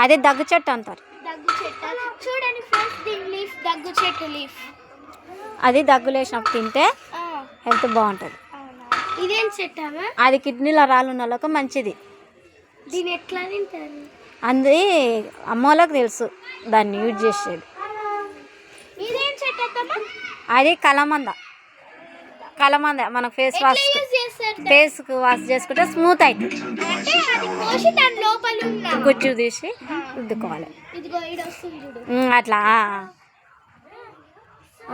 అదే దగ్గు చెట్టు అంటారు. దగ్గు చెట్టు చూడండి ఫ్రెండ్స్, దీని లీఫ్ దగ్గు చెట్టు లీఫ్. అది దగ్గు లేచినప్పుడు తింటే హెల్త్ బాగుంటుంది. ఇదేం చెట్టు అమ్మా? అది కిడ్నీలో రాళ్ళు ఉన్న వాళ్ళకి మంచిది. దీన్ని ఎట్లా తింటారు? అది అమ్మోళ్ళకి తెలుసు దాన్ని యూజ్ చేసేది. ఇదేం చెట్టు అత్తమ్మా? అది కలమంద. కలమంద మనకు ఫేస్కు వాష్ చేసుకుంటే స్మూత్ అవుతుంది. గుజ్జు తీసి రుద్దుకోవాలి అట్లా.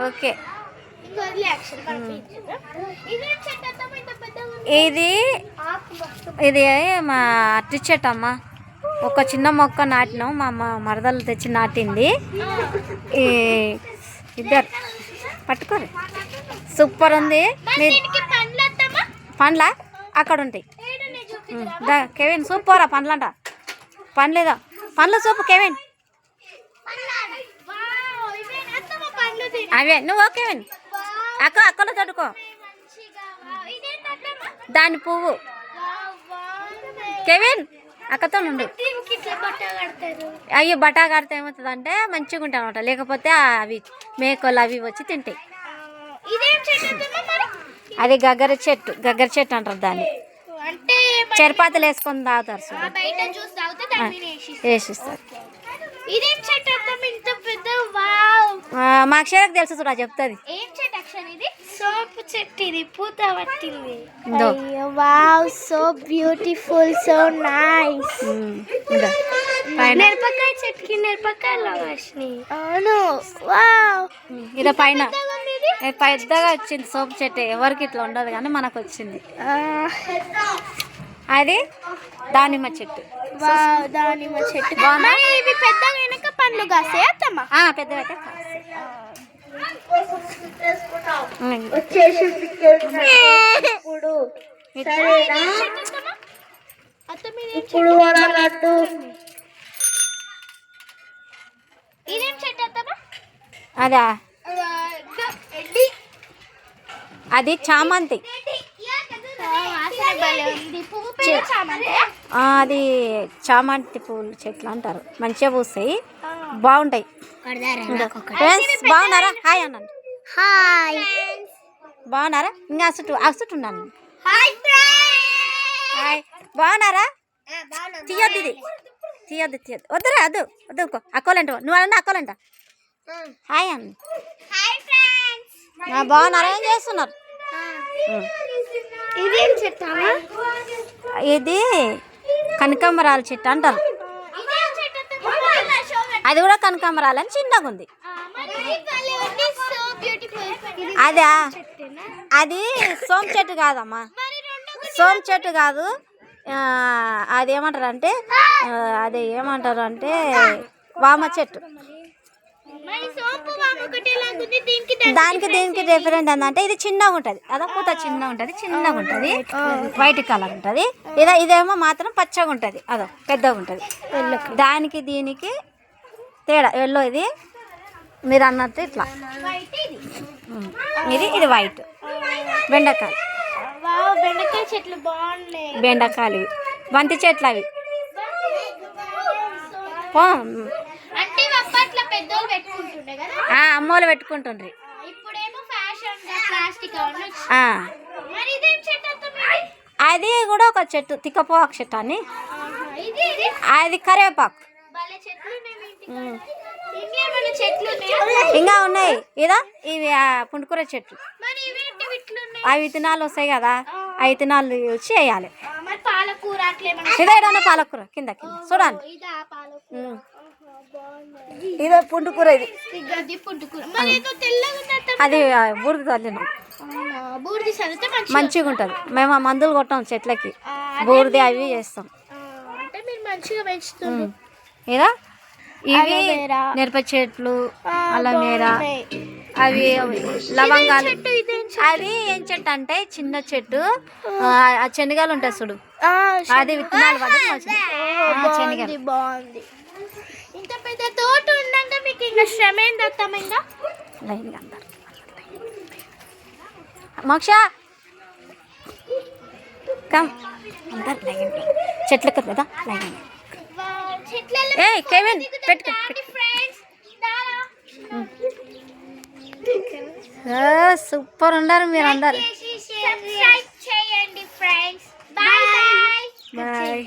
ఓకే, ఇది మా అరటి చెట్టు అమ్మ. ఒక చిన్న మొక్క నాటినాం, మా మరదలు తెచ్చి నాటింది. ఇద్దరు పట్టుకోరు, సూపర్ ఉంది. పండ్ల అక్కడ ఉంటాయి. కెవిన్ సూపరా పండ్లంట. పండ్లేదా పండ్ల సూపు కెవిన్. అవే నువ్వు కెవిన్ అక్కడ తట్టుకో. దాని పువ్వు కెవిన్ అక్కతో నుండి. అయ్యో బట్టా కడితే ఏమవుతుంది అంటే మంచిగా ఉంటాయి అనమాట. లేకపోతే అవి మేకలు అవి వచ్చి తింటాయి. అది గగ్గర చెట్టు అంటారు దాన్ని. చపాతీలు వేసుకొని తాగుతారు, వేసిస్తారు. మా అక్షరకు తెలుసు చూడ చెప్తుంది. సోపు చెట్టు, ఇది పూత పట్టింది. Wow, so beautiful, so nice. మిరపకాయ చెట్టుకి మిరపకాయలు వచ్చినాయి. అవును, వావ్. ఇది పైన పెద్దగా వచ్చింది సోపు చెట్టు. ఎవరికి ఇట్లా ఉండదు కానీ మనకు వచ్చింది. అది దానిమ్మ చెట్టు. దానిమ్మ చెట్టు ఇవి పెద్దగా వెనక పండ్లు కాస్తాయి అత్తమ్మా? పెద్దగా అయితే అదా అది చామంతి. అది చామంతి పూలు చెట్లు అంటారు. మంచిగా పూస్తాయి, బాగుంటాయి. ఫ్రెండ్స్ బాగున్నారా? హాయ్ అన్నాను. హాయ్, బాగున్నారా? ఇంకా అసుట్టున్నాను. హాయ్, బాగున్నారా? తీయద్దు, ఇది తీయద్దు వద్దురా, వద్దుకో. అక్కోలంట నువ్వు అన్న అక్కోలంట. హాయ్ అన్న. బాగున్నారా? ఏం చేస్తున్నారు? ఇది కనకాంబరాల చెట్టు అంటారు. అది కూడా కనకాంబరాలని చిన్నగా ఉంది. అదా అది సోమ చెట్టు కాదమ్మా, సోమ చెట్టు కాదు. అది ఏమంటారు అంటే వామ చెట్టు. దానికి దీనికి డిఫరెంట్ ఏంటంటే ఇది చిన్నగా ఉంటుంది, అదో పూత చిన్నగా ఉంటుంది, వైట్ కలర్ ఉంటుంది. ఇదేమో మాత్రం పచ్చగా ఉంటుంది, అదో పెద్దగా ఉంటుంది. దానికి దీనికి తేడా ఎల్లో. ఇది మీరు అన్నట్టు ఇట్లా, ఇది వైట్. బెండకాయలు, బెండకాయ చెట్లు బాగున్నాయి. బెండకాయలు ఇవి బంతి చెట్లు. అవి అమ్మోళ్ళు పెట్టుకుంటుండ్రి. అది కూడా ఒక చెట్టు, తిక్కపోక చెట్టు అని. అది కరివేపాకు. ఇంకా ఉన్నాయి ఇదా. ఇవి పుండుకూర చెట్లు. అవి విత్తనాలు వస్తాయి కదా, ఆ విత్తనాలు వచ్చి వేయాలి. ఇదేనా పాలకూర? కింద చూడండి, ఇదో పుండుకూర. ఇది అది బూడిద చల్లినాం, మంచిగా ఉంటుంది. మేము మందులు కొట్టాం చెట్లకి, బూడిద అవి చేస్తాం. ఇదా ఇవి మిరప చెట్లు, అలమేరా, అవి లవంగాలు. అది ఏం చెట్టు అంటే చిన్న చెట్టు, ఆ శనగలు ఉంటాయి చూడు, అది విత్తనాలు పడ్డ శనగలు. బాగుంది. ఇంత పెద్ద తోట ఉండగా మీకు ఇంకా శ్రమ ఏంది అత్తమ్మ? ఇంకా లైన్గా అందరు మోక్ష కమ్ అందరు లైన్ చెట్లకు కదా లైన్. ఏ కెవిన్ పెట్టుకో. ఫ్రెండ్స్ సూపర్ ఉన్నారు మీరు అందరు. సబ్స్క్రైబ్ చేయండి ఫ్రెండ్స్. Bye bye. బాయ్.